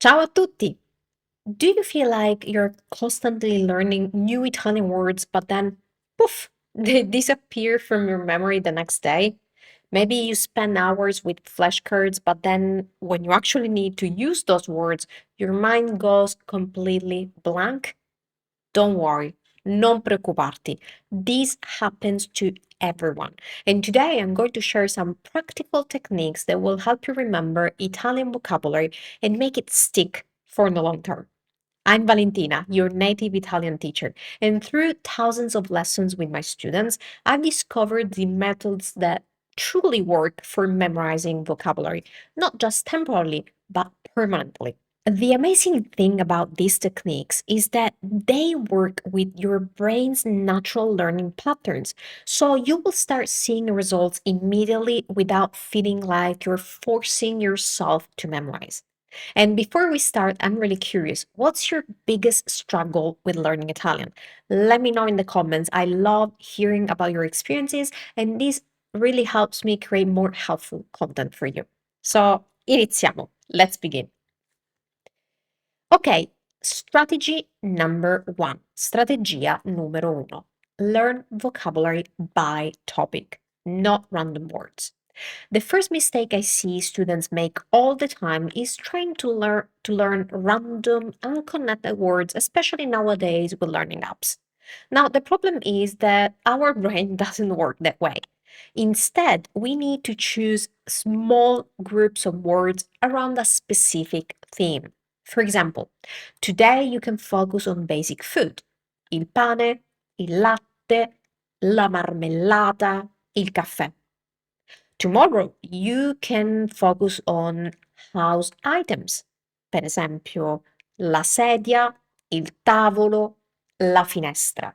Ciao a tutti! Do you feel like you're constantly learning new Italian words, but then poof, they disappear from your memory the next day? Maybe you spend hours with flashcards, but then when you actually need to use those words, your mind goes completely blank? Don't worry, non preoccuparti. This happens to everyone. And today I'm going to share some practical techniques that will help you remember Italian vocabulary and make it stick for the long term. I'm Valentina, your native Italian teacher, and through thousands of lessons with my students, I've discovered the methods that truly work for memorizing vocabulary, not just temporarily, but permanently. The amazing thing about these techniques is that they work with your brain's natural learning patterns. So you will start seeing results immediately without feeling like you're forcing yourself to memorize. And before we start, I'm really curious, what's your biggest struggle with learning Italian? Let me know in the comments. I love hearing about your experiences, and this really helps me create more helpful content for you. So, iniziamo. Let's begin. Ok, strategy number one. Strategia numero uno. Learn vocabulary by topic, not random words. The first mistake I see students make all the time is trying to learn random, unconnected words, especially nowadays with learning apps. Now, the problem is that our brain doesn't work that way. Instead, we need to choose small groups of words around a specific theme. For example, today you can focus on basic food: il pane, il latte, la marmellata, il caffè. Tomorrow you can focus on house items, per esempio la sedia, il tavolo, la finestra.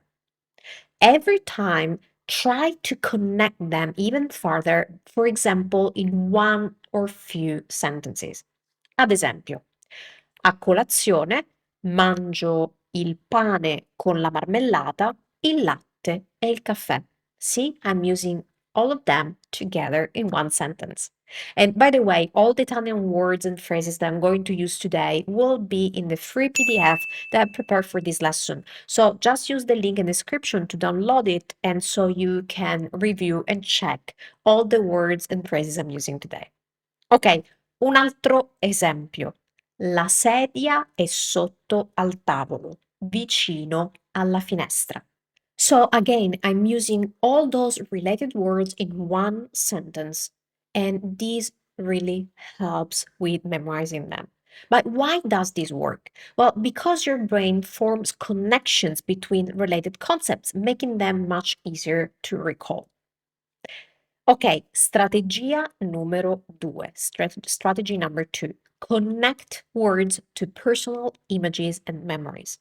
Every time, try to connect them even further, for example, in one or few sentences. Ad esempio, a colazione mangio il pane con la marmellata, il latte e il caffè. See, I'm using all of them together in one sentence. And by the way, all the Italian words and phrases that I'm going to use today will be in the free PDF that I prepared for this lesson. So just use the link in the description to download it, and so you can review and check all the words and phrases I'm using today. Ok, un altro esempio. La sedia è sotto al tavolo, vicino alla finestra. So again, I'm using all those related words in one sentence, and this really helps with memorizing them. But why does this work? Well, because your brain forms connections between related concepts, making them much easier to recall. Ok, strategia numero due, strategy number two. Connect words to personal images and memories.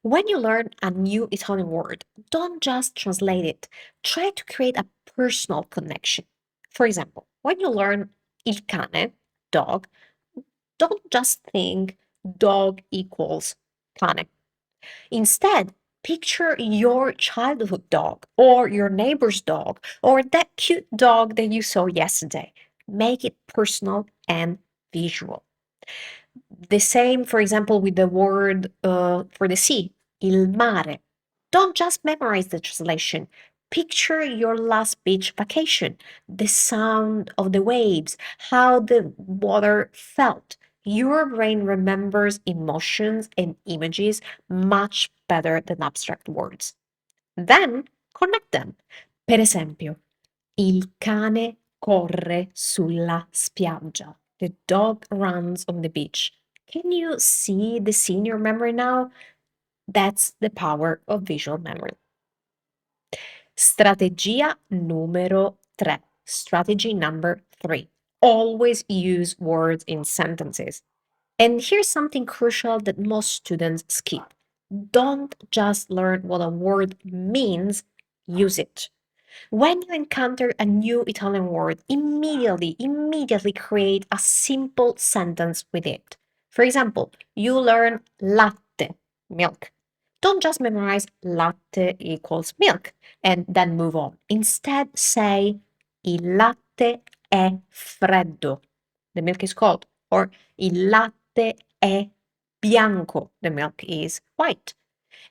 When you learn a new Italian word, don't just translate it. Try to create a personal connection. For example, when you learn il cane, dog, don't just think dog equals cane. Instead, picture your childhood dog or your neighbor's dog or that cute dog that you saw yesterday. Make it personal and visual. The same, for example, with the word for the sea, il mare. Don't just memorize the translation. Picture your last beach vacation, the sound of the waves, how the water felt. Your brain remembers emotions and images much better than abstract words. Then connect them. Per esempio, il cane corre sulla spiaggia. The dog runs on the beach. Can you see the scene in your memory now? That's the power of visual memory. Strategia numero tre. Strategy number three. Always use words in sentences. And here's something crucial that most students skip. Don't just learn what a word means, use it. When you encounter a new Italian word, immediately create a simple sentence with it. For example, you learn latte, milk. Don't just memorize latte equals milk and then move on. Instead, say il latte è freddo. The milk is cold. Or il latte è bianco. The milk is white.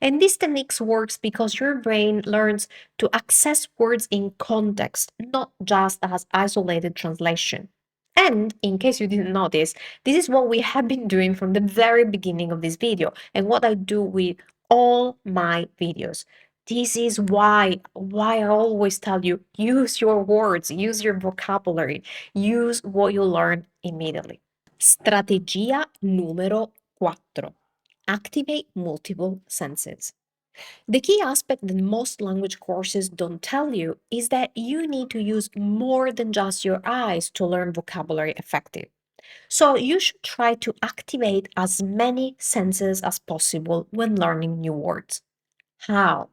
And this technique works because your brain learns to access words in context, not just as isolated translation. And in case you didn't notice, this is what we have been doing from the very beginning of this video and what I do with all my videos. This is why I always tell you, use your words, use your vocabulary, use what you learn immediately. Strategia numero 4. Activate multiple senses. The key aspect that most language courses don't tell you is that you need to use more than just your eyes to learn vocabulary effectively. So you should try to activate as many senses as possible when learning new words. How?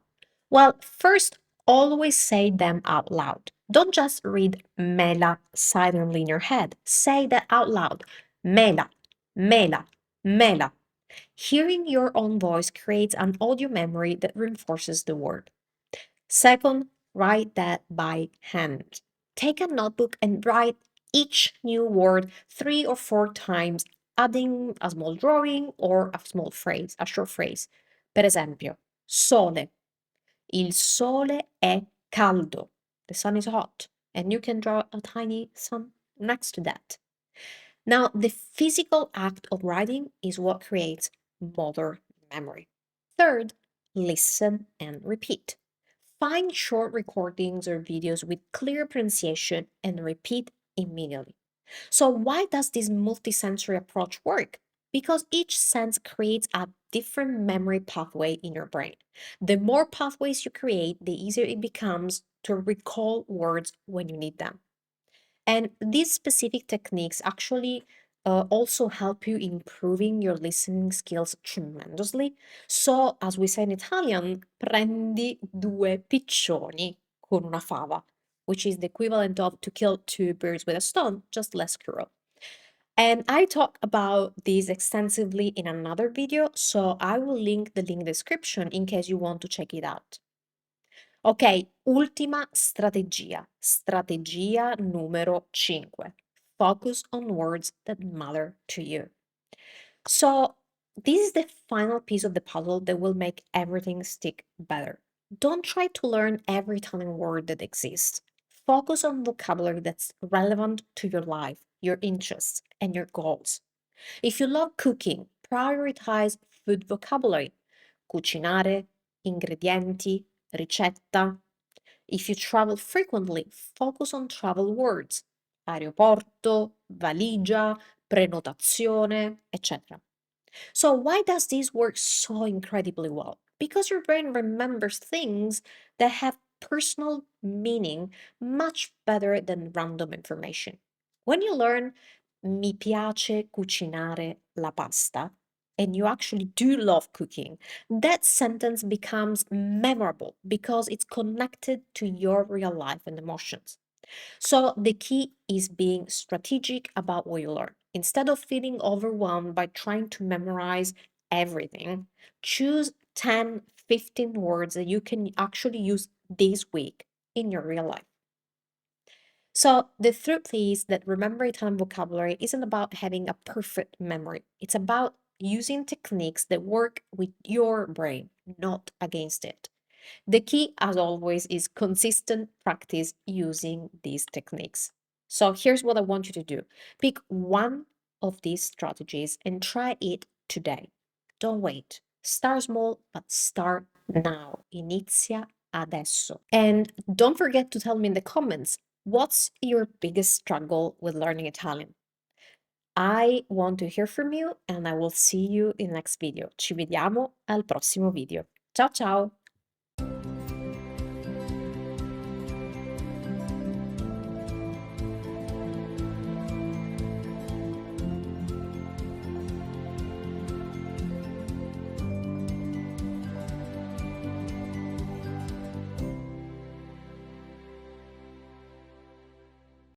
Well, first, always say them out loud. Don't just read mela silently in your head. Say that out loud. Mela, mela, mela. Hearing your own voice creates an audio memory that reinforces the word. Second, write that by hand. Take a notebook and write each new word 3 or 4 times, adding a small drawing or a small phrase, a short phrase. Per esempio, sole. Il sole è caldo. The sun is hot. And you can draw a tiny sun next to that. Now, the physical act of writing is what creates motor memory. Third, listen and repeat. Find short recordings or videos with clear pronunciation and repeat immediately. So, why does this multisensory approach work? Because each sense creates a different memory pathway in your brain. The more pathways you create, the easier it becomes to recall words when you need them. And these specific techniques actually also help you improving your listening skills tremendously. So, as we say in Italian, prendi 2 piccioni con una fava, which is the equivalent of to kill 2 birds with a stone, just less cruel. And I talk about this extensively in another video, so I will link the link description in case you want to check it out. Ok, ultima strategia, strategia numero 5. Focus on words that matter to you. So, this is the final piece of the puzzle that will make everything stick better. Don't try to learn every Italian word that exists. Focus on vocabulary that's relevant to your life, your interests, and your goals. If you love cooking, prioritize food vocabulary. Cucinare, ingredienti, ricetta. If you travel frequently, focus on travel words. Aeroporto, valigia, prenotazione, etc. So, why does this work so incredibly well? Because your brain remembers things that have personal meaning much better than random information. When you learn mi piace cucinare la pasta, and you actually do love cooking, that sentence becomes memorable because it's connected to your real life and emotions. So the key is being strategic about what you learn. Instead of feeling overwhelmed by trying to memorize everything, choose 10, 15 words that you can actually use this week in your real life. So the truth is that remembering Italian vocabulary isn't about having a perfect memory. It's about using techniques that work with your brain, not against it. The key, as always, is consistent practice using these techniques. So here's what I want you to do. Pick one of these strategies and try it today. Don't wait. Start small, but start now. Inizia adesso. And don't forget to tell me in the comments, what's your biggest struggle with learning Italian? I want to hear from you and I will see you in the next video. Ci vediamo al prossimo video. Ciao ciao!